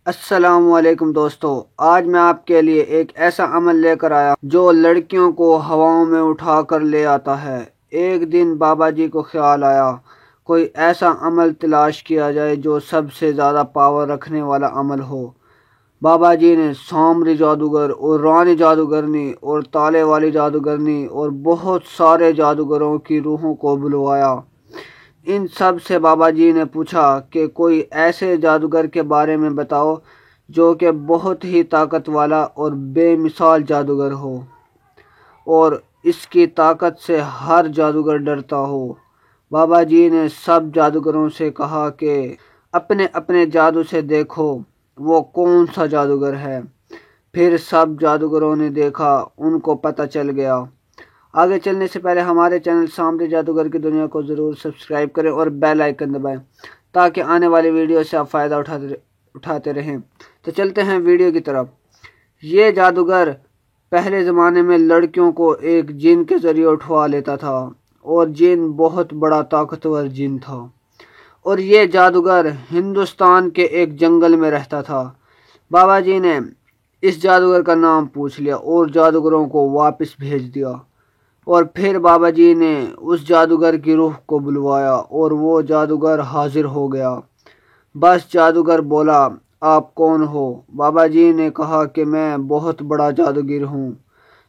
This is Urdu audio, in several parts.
السلام علیکم دوستو، آج میں آپ کے لیے ایک ایسا عمل لے کر آیا جو لڑکیوں کو ہواؤں میں اٹھا کر لے آتا ہے۔ ایک دن بابا جی کو خیال آیا کوئی ایسا عمل تلاش کیا جائے جو سب سے زیادہ پاور رکھنے والا عمل ہو۔ بابا جی نے سامری جادوگر اور رانی جادوگرنی اور تالے والی جادوگرنی اور بہت سارے جادوگروں کی روحوں کو بلوایا۔ ان سب سے بابا جی نے پوچھا کہ کوئی ایسے جادوگر کے بارے میں بتاؤ جو کہ بہت ہی طاقت والا اور بے مثال جادوگر ہو اور اس کی طاقت سے ہر جادوگر ڈرتا ہو۔ بابا جی نے سب جادوگروں سے کہا کہ اپنے اپنے جادو سے دیکھو وہ کون سا جادوگر ہے۔ پھر سب جادوگروں نے دیکھا، ان کو پتہ چل گیا۔ آگے چلنے سے پہلے ہمارے چینل سامری جادوگر کی دنیا کو ضرور سبسکرائب کریں اور بیل آئیکن دبائیں تاکہ آنے والی ویڈیو سے آپ فائدہ اٹھاتے رہیں۔ تو چلتے ہیں ویڈیو کی طرف۔ یہ جادوگر پہلے زمانے میں لڑکیوں کو ایک جن کے ذریعے اٹھوا لیتا تھا اور جن بہت بڑا طاقتور جن تھا، اور یہ جادوگر ہندوستان کے ایک جنگل میں رہتا تھا۔ بابا جی نے اس جادوگر کا نام پوچھ لیا اور جادوگروں کو واپس بھیج دیا، اور پھر بابا جی نے اس جادوگر کی روح کو بلوایا اور وہ جادوگر حاضر ہو گیا۔ بس جادوگر بولا، آپ کون ہو؟ بابا جی نے کہا کہ میں بہت بڑا جادوگر ہوں۔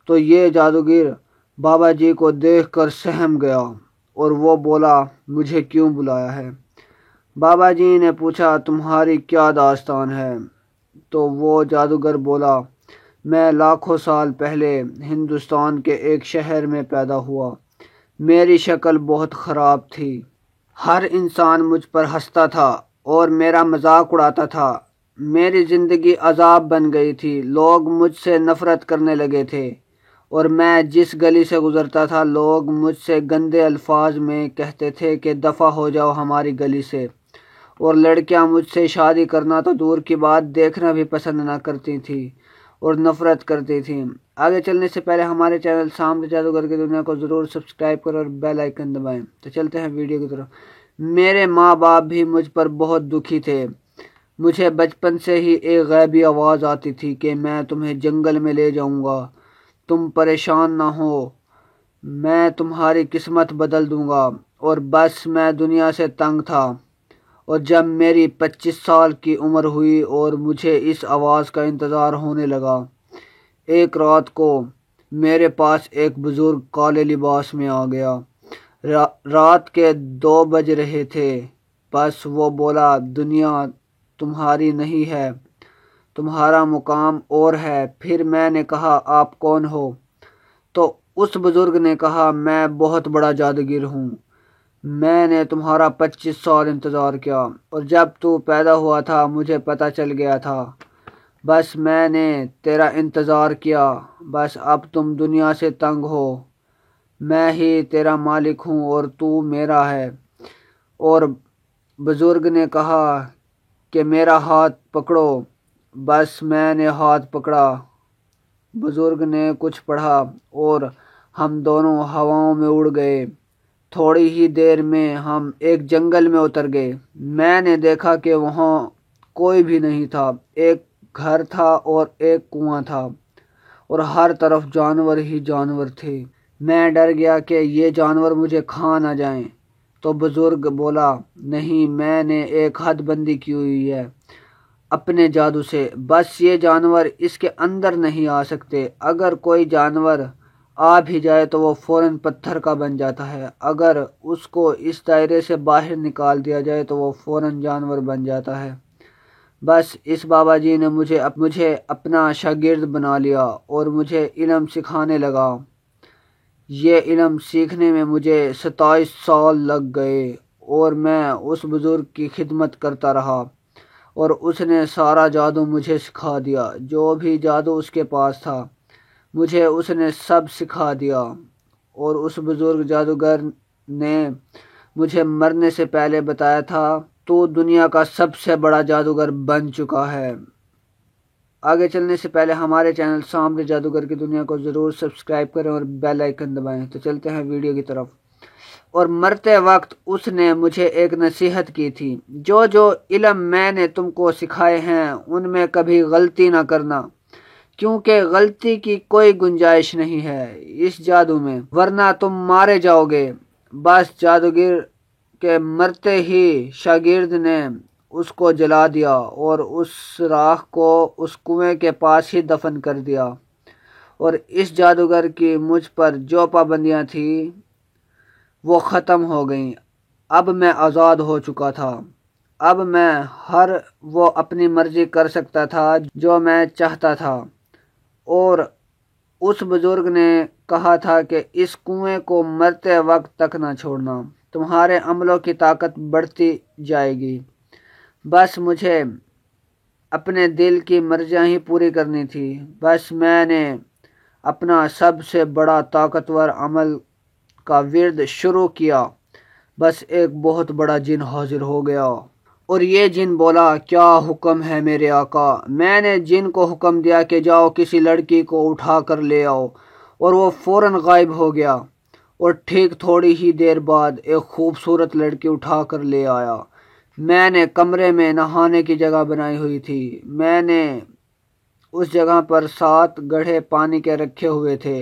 تو یہ جادوگر بابا جی کو دیکھ کر سہم گیا اور وہ بولا، مجھے کیوں بلایا ہے؟ بابا جی نے پوچھا، تمہاری کیا داستان ہے؟ تو وہ جادوگر بولا، میں لاکھوں سال پہلے ہندوستان کے ایک شہر میں پیدا ہوا۔ میری شکل بہت خراب تھی، ہر انسان مجھ پر ہنستا تھا اور میرا مذاق اڑاتا تھا۔ میری زندگی عذاب بن گئی تھی، لوگ مجھ سے نفرت کرنے لگے تھے، اور میں جس گلی سے گزرتا تھا لوگ مجھ سے گندے الفاظ میں کہتے تھے کہ دفع ہو جاؤ ہماری گلی سے، اور لڑکیاں مجھ سے شادی کرنا تو دور کی بات دیکھنا بھی پسند نہ کرتی تھیں اور نفرت کرتی تھیں۔ آگے چلنے سے پہلے ہمارے چینل سامری جادوگر کی دنیا کو ضرور سبسکرائب کریں اور بیل آئیکن دبائیں۔ تو چلتے ہیں ویڈیو کی طرف۔ میرے ماں باپ بھی مجھ پر بہت دکھی تھے۔ مجھے بچپن سے ہی ایک غیبی آواز آتی تھی کہ میں تمہیں جنگل میں لے جاؤں گا، تم پریشان نہ ہو، میں تمہاری قسمت بدل دوں گا۔ اور بس میں دنیا سے تنگ تھا، اور جب میری 25 سال کی عمر ہوئی اور مجھے اس آواز کا انتظار ہونے لگا، ایک رات کو میرے پاس ایک بزرگ کالے لباس میں آ گیا۔ رات کے 2 بج رہے تھے۔ بس وہ بولا، دنیا تمہاری نہیں ہے، تمہارا مقام اور ہے۔ پھر میں نے کہا، آپ کون ہو؟ تو اس بزرگ نے کہا، میں بہت بڑا جادوگر ہوں، میں نے تمہارا 25 سال انتظار کیا، اور جب تو پیدا ہوا تھا مجھے پتہ چل گیا تھا، بس میں نے تیرا انتظار کیا، بس اب تم دنیا سے تنگ ہو، میں ہی تیرا مالک ہوں اور تو میرا ہے۔ اور بزرگ نے کہا کہ میرا ہاتھ پکڑو، بس میں نے ہاتھ پکڑا، بزرگ نے کچھ پڑھا اور ہم دونوں ہواؤں میں اڑ گئے۔ تھوڑی ہی دیر میں ہم ایک جنگل میں اتر گئے۔ میں نے دیکھا کہ وہاں کوئی بھی نہیں تھا، ایک گھر تھا اور ایک کنواں تھا، اور ہر طرف جانور ہی جانور تھے۔ میں ڈر گیا کہ یہ جانور مجھے کھا نہ جائیں۔ تو بزرگ بولا، نہیں، میں نے ایک حد بندی کی ہوئی ہے اپنے جادو سے، بس یہ جانور اس کے اندر نہیں آ سکتے۔ اگر کوئی جانور آ بھی جائے تو وہ فوراً پتھر کا بن جاتا ہے، اگر اس کو اس دائرے سے باہر نکال دیا جائے تو وہ فوراً جانور بن جاتا ہے۔ بس اس بابا جی نے مجھے اپنا شاگرد بنا لیا اور مجھے علم سکھانے لگا۔ یہ علم سیکھنے میں مجھے 27 سال لگ گئے، اور میں اس بزرگ کی خدمت کرتا رہا، اور اس نے سارا جادو مجھے سکھا دیا، جو بھی جادو اس کے پاس تھا مجھے اس نے سب سکھا دیا۔ اور اس بزرگ جادوگر نے مجھے مرنے سے پہلے بتایا تھا، تو دنیا کا سب سے بڑا جادوگر بن چکا ہے۔ آگے چلنے سے پہلے ہمارے چینل سامری جادوگر کی دنیا کو ضرور سبسکرائب کریں اور بیل آئیکن دبائیں۔ تو چلتے ہیں ویڈیو کی طرف۔ اور مرتے وقت اس نے مجھے ایک نصیحت کی تھی، جو جو علم میں نے تم کو سکھائے ہیں ان میں کبھی غلطی نہ کرنا، کیونکہ غلطی کی کوئی گنجائش نہیں ہے اس جادو میں، ورنہ تم مارے جاؤ گے۔ بس جادوگر کے مرتے ہی شاگرد نے اس کو جلا دیا اور اس راکھ کو اس کنویں کے پاس ہی دفن کر دیا، اور اس جادوگر کی مجھ پر جو پابندیاں تھیں وہ ختم ہو گئیں۔ اب میں آزاد ہو چکا تھا، اب میں ہر وہ اپنی مرضی کر سکتا تھا جو میں چاہتا تھا۔ اور اس بزرگ نے کہا تھا کہ اس کنویں کو مرتے وقت تک نہ چھوڑنا، تمہارے عملوں کی طاقت بڑھتی جائے گی۔ بس مجھے اپنے دل کی مرضیاں ہی پوری کرنی تھی۔ بس میں نے اپنا سب سے بڑا طاقتور عمل کا ورد شروع کیا، بس ایک بہت بڑا جن حاضر ہو گیا، اور یہ جن بولا، کیا حکم ہے میرے آقا؟ میں نے جن کو حکم دیا کہ جاؤ کسی لڑکی کو اٹھا کر لے آؤ، اور وہ فوراً غائب ہو گیا، اور ٹھیک تھوڑی ہی دیر بعد ایک خوبصورت لڑکی اٹھا کر لے آیا۔ میں نے کمرے میں نہانے کی جگہ بنائی ہوئی تھی، میں نے اس جگہ پر 7 گڑھے پانی کے رکھے ہوئے تھے،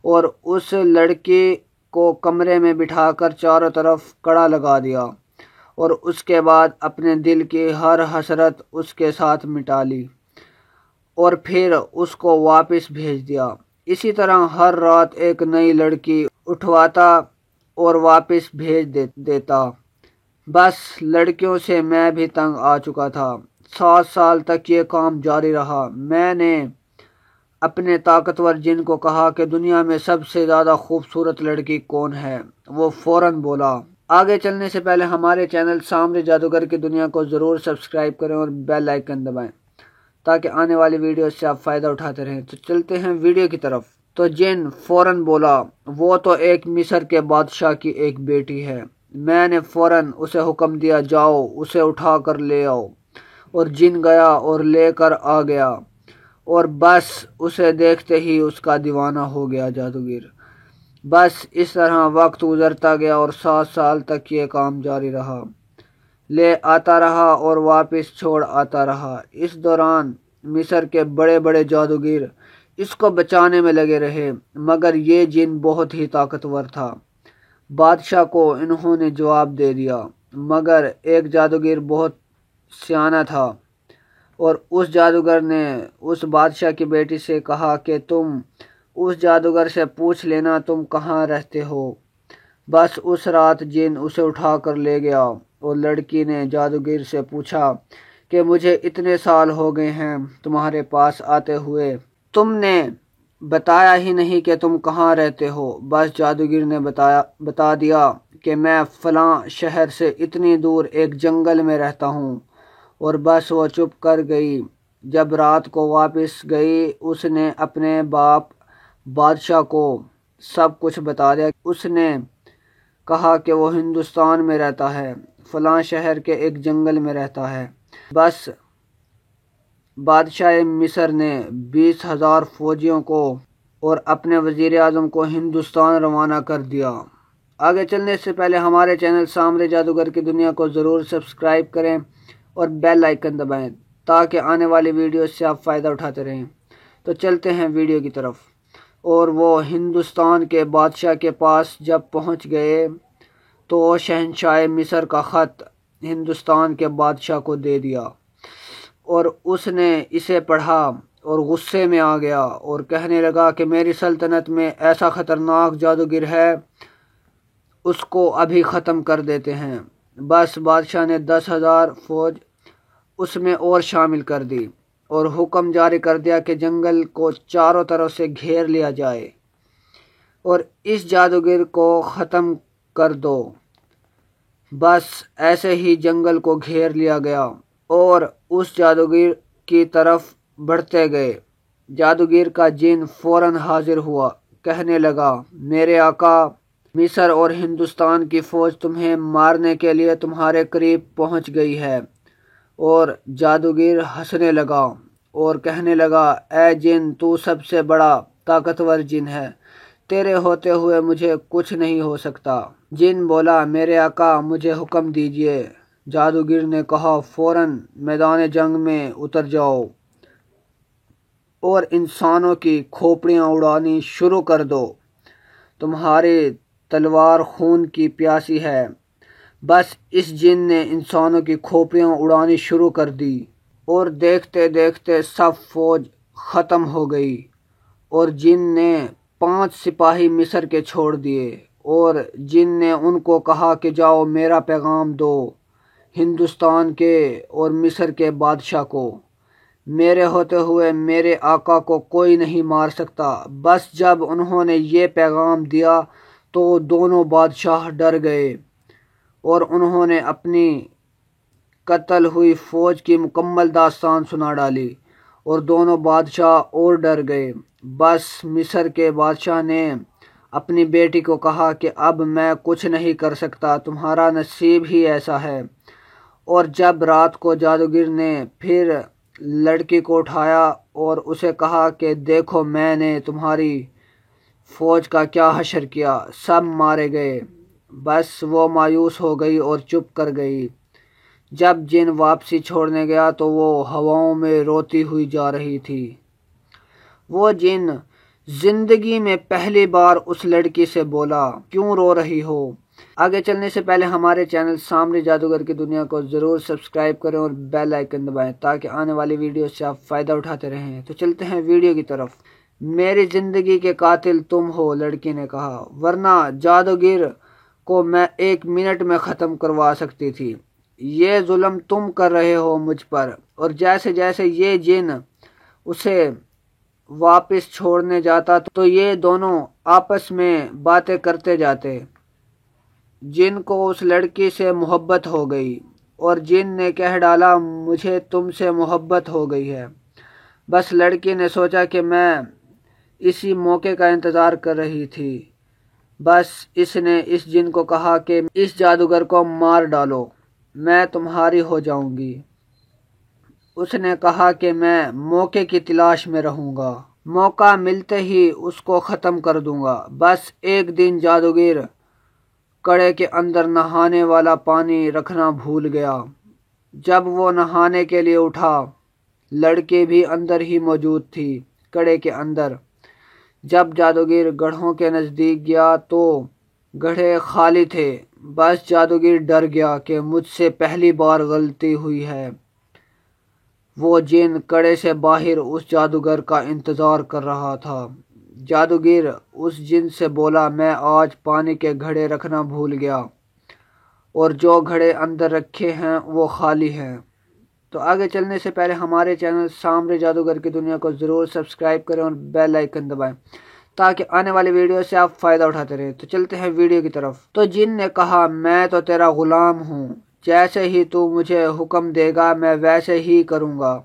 اور اس لڑکی کو کمرے میں بٹھا کر چاروں طرف کڑا لگا دیا، اور اس کے بعد اپنے دل کی ہر حسرت اس کے ساتھ مٹا لی، اور پھر اس کو واپس بھیج دیا۔ اسی طرح ہر رات ایک نئی لڑکی اٹھواتا اور واپس بھیج دیتا۔ بس لڑکیوں سے میں بھی تنگ آ چکا تھا۔ 7 سال تک یہ کام جاری رہا۔ میں نے اپنے طاقتور جن کو کہا کہ دنیا میں سب سے زیادہ خوبصورت لڑکی کون ہے؟ وہ فوراً بولا۔ آگے چلنے سے پہلے ہمارے چینل سامری جادوگر کی دنیا کو ضرور سبسکرائب کریں اور بیل آئیکن دبائیں تاکہ آنے والی ویڈیو سے آپ فائدہ اٹھاتے رہیں۔ تو چلتے ہیں ویڈیو کی طرف۔ تو جن فوراً بولا، وہ تو ایک مصر کے بادشاہ کی ایک بیٹی ہے۔ میں نے فوراً اسے حکم دیا، جاؤ اسے اٹھا کر لے آؤ، اور جن گیا اور لے کر آ گیا، اور بس اسے دیکھتے ہی اس کا دیوانہ ہو گیا جادوگر۔ بس اس طرح وقت گزرتا گیا اور 7 سال تک یہ کام جاری رہا، لے آتا رہا اور واپس چھوڑ آتا رہا۔ اس دوران مصر کے بڑے بڑے جادوگر اس کو بچانے میں لگے رہے، مگر یہ جن بہت ہی طاقتور تھا۔ بادشاہ کو انہوں نے جواب دے دیا، مگر ایک جادوگر بہت سیانہ تھا، اور اس جادوگر نے اس بادشاہ کی بیٹی سے کہا کہ تم اس جادوگر سے پوچھ لینا تم کہاں رہتے ہو۔ بس اس رات جن اسے اٹھا کر لے گیا، اور لڑکی نے جادوگر سے پوچھا کہ مجھے اتنے سال ہو گئے ہیں تمہارے پاس آتے ہوئے، تم نے بتایا ہی نہیں کہ تم کہاں رہتے ہو۔ بس جادوگر نے بتا دیا کہ میں فلاں شہر سے اتنی دور ایک جنگل میں رہتا ہوں، اور بس وہ چپ کر گئی۔ جب رات کو واپس گئی، اس نے اپنے باپ بادشاہ کو سب کچھ بتا دیا۔ اس نے کہا کہ وہ ہندوستان میں رہتا ہے، فلاں شہر کے ایک جنگل میں رہتا ہے۔ بس بادشاہ مصر نے 20,000 فوجیوں کو اور اپنے وزیر اعظم کو ہندوستان روانہ کر دیا۔ آگے چلنے سے پہلے ہمارے چینل سامری جادوگر کی دنیا کو ضرور سبسکرائب کریں اور بیل آئیکن دبائیں تاکہ آنے والی ویڈیو سے آپ فائدہ اٹھاتے رہیں۔ تو چلتے ہیں ویڈیو کی طرف۔ اور وہ ہندوستان کے بادشاہ کے پاس جب پہنچ گئے تو شہنشاہ مصر کا خط ہندوستان کے بادشاہ کو دے دیا، اور اس نے اسے پڑھا اور غصے میں آ گیا اور کہنے لگا کہ میری سلطنت میں ایسا خطرناک جادوگر ہے، اس کو ابھی ختم کر دیتے ہیں۔ بس بادشاہ نے 10,000 فوج اس میں اور شامل کر دی، اور حکم جاری کر دیا کہ جنگل کو چاروں طرف سے گھیر لیا جائے اور اس جادوگر کو ختم کر دو۔ بس ایسے ہی جنگل کو گھیر لیا گیا اور اس جادوگر کی طرف بڑھتے گئے۔ جادوگر کا جن فوراً حاضر ہوا، کہنے لگا، میرے آقا، مصر اور ہندوستان کی فوج تمہیں مارنے کے لیے تمہارے قریب پہنچ گئی ہے۔ اور جادوگر ہنسنے لگا اور کہنے لگا، اے جن، تو سب سے بڑا طاقتور جن ہے، تیرے ہوتے ہوئے مجھے کچھ نہیں ہو سکتا۔ جن بولا میرے آقا مجھے حکم دیجئے۔ جادوگر نے کہا فوراً میدان جنگ میں اتر جاؤ اور انسانوں کی کھوپڑیاں اڑانی شروع کر دو۔ تمہاری تلوار خون کی پیاسی ہے۔ بس اس جن نے انسانوں کی کھوپڑیاں اڑانی شروع کر دی اور دیکھتے دیکھتے سب فوج ختم ہو گئی اور جن نے 5 سپاہی مصر کے چھوڑ دیے اور جن نے ان کو کہا کہ جاؤ میرا پیغام دو ہندوستان کے اور مصر کے بادشاہ کو، میرے ہوتے ہوئے میرے آقا کو کوئی نہیں مار سکتا۔ بس جب انہوں نے یہ پیغام دیا تو دونوں بادشاہ ڈر گئے اور انہوں نے اپنی قتل ہوئی فوج کی مکمل داستان سنا ڈالی اور دونوں بادشاہ اور ڈر گئے۔ بس مصر کے بادشاہ نے اپنی بیٹی کو کہا کہ اب میں کچھ نہیں کر سکتا، تمہارا نصیب ہی ایسا ہے۔ اور جب رات کو جادوگر نے پھر لڑکی کو اٹھایا اور اسے کہا کہ دیکھو میں نے تمہاری فوج کا کیا حشر کیا، سب مارے گئے، بس وہ مایوس ہو گئی اور چپ کر گئی۔ جب جن واپسی چھوڑنے گیا تو وہ ہواؤں میں روتی ہوئی جا رہی تھی۔ وہ جن زندگی میں پہلی بار اس لڑکی سے بولا کیوں رو رہی ہو؟ آگے چلنے سے پہلے ہمارے چینل سامری جادوگر کی دنیا کو ضرور سبسکرائب کریں اور بیل آئیکن دبائیں تاکہ آنے والی ویڈیو سے آپ فائدہ اٹھاتے رہیں۔ تو چلتے ہیں ویڈیو کی طرف۔ میری زندگی کے قاتل تم ہو، لڑکی نے کہا، ورنہ جادوگر کو میں 1 منٹ میں ختم کروا سکتی تھی۔ یہ ظلم تم کر رہے ہو مجھ پر۔ اور جیسے جیسے یہ جن اسے واپس چھوڑنے جاتا تو یہ دونوں آپس میں باتیں کرتے جاتے۔ جن کو اس لڑکی سے محبت ہو گئی اور جن نے کہہ ڈالا مجھے تم سے محبت ہو گئی ہے۔ بس لڑکی نے سوچا کہ میں اسی موقع کا انتظار کر رہی تھی۔ بس اس نے اس جن کو کہا کہ اس جادوگر کو مار ڈالو، میں تمہاری ہو جاؤں گی۔ اس نے کہا کہ میں موقع کی تلاش میں رہوں گا، موقع ملتے ہی اس کو ختم کر دوں گا۔ بس ایک دن جادوگر کڑے کے اندر نہانے والا پانی رکھنا بھول گیا۔ جب وہ نہانے کے لیے اٹھا، لڑکی بھی اندر ہی موجود تھی، کڑے کے اندر۔ جب جادوگر گڑھوں کے نزدیک گیا تو گڑھے خالی تھے۔ بس جادوگر ڈر گیا کہ مجھ سے پہلی بار غلطی ہوئی ہے۔ وہ جن کڑے سے باہر اس جادوگر کا انتظار کر رہا تھا۔ جادوگر اس جن سے بولا میں آج پانی کے گھڑے رکھنا بھول گیا اور جو گھڑے اندر رکھے ہیں وہ خالی ہیں۔ تو آگے چلنے سے پہلے ہمارے چینل سامری جادوگر کی دنیا کو ضرور سبسکرائب کریں اور بیل آئیکن دبائیں تاکہ آنے والی ویڈیو سے آپ فائدہ اٹھاتے رہیں۔ تو چلتے ہیں ویڈیو کی طرف۔ تو جن نے کہا میں تو تیرا غلام ہوں، جیسے ہی تو مجھے حکم دے گا میں ویسے ہی کروں گا۔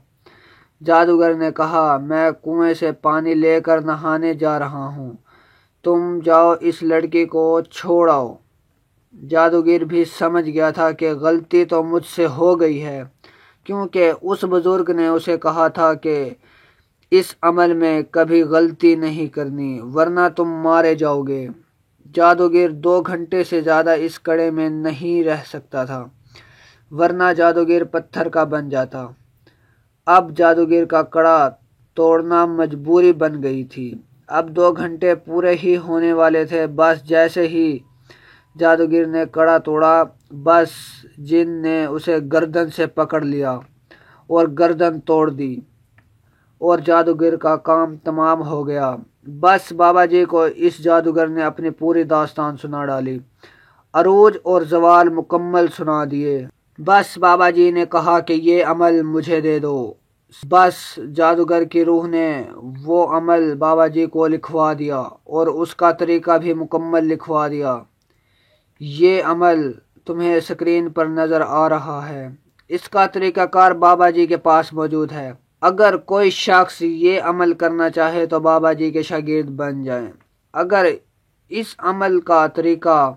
جادوگر نے کہا میں کنویں سے پانی لے کر نہانے جا رہا ہوں، تم جاؤ اس لڑکی کو چھوڑ آؤ۔ جادوگر بھی سمجھ گیا تھا کہ غلطی تو مجھ سے ہو گئی ہے، کیونکہ اس بزرگ نے اسے کہا تھا کہ اس عمل میں کبھی غلطی نہیں کرنی ورنہ تم مارے جاؤ گے۔ جادوگر 2 گھنٹے سے زیادہ اس کڑے میں نہیں رہ سکتا تھا، ورنہ جادوگر پتھر کا بن جاتا۔ اب جادوگر کا کڑا توڑنا مجبوری بن گئی تھی۔ اب 2 گھنٹے پورے ہی ہونے والے تھے۔ بس جیسے ہی جادوگر نے کڑا توڑا، بس جن نے اسے گردن سے پکڑ لیا اور گردن توڑ دی اور جادوگر کا کام تمام ہو گیا۔ بس بابا جی کو اس جادوگر نے اپنی پوری داستان سنا ڈالی، عروج اور زوال مکمل سنا دیے۔ بس بابا جی نے کہا کہ یہ عمل مجھے دے دو۔ بس جادوگر کی روح نے وہ عمل بابا جی کو لکھوا دیا اور اس کا طریقہ بھی مکمل لکھوا دیا۔ یہ عمل تمہیں اسکرین پر نظر آ رہا ہے۔ اس کا طریقہ کار بابا جی کے پاس موجود ہے۔ اگر کوئی شخص یہ عمل کرنا چاہے تو بابا جی کے شاگرد بن جائیں۔ اگر اس عمل کا طریقہ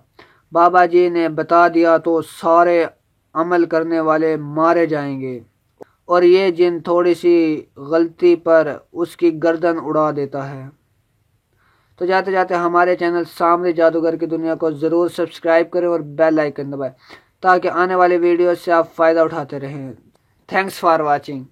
بابا جی نے بتا دیا تو سارے عمل کرنے والے مارے جائیں گے اور یہ جن تھوڑی سی غلطی پر اس کی گردن اڑا دیتا ہے۔ تو جاتے جاتے ہمارے چینل سامری جادوگر کی دنیا کو ضرور سبسکرائب کریں اور بیل آئیکن دبائیں تاکہ آنے والی ویڈیو سے آپ فائدہ اٹھاتے رہیں۔ Thanks for watching.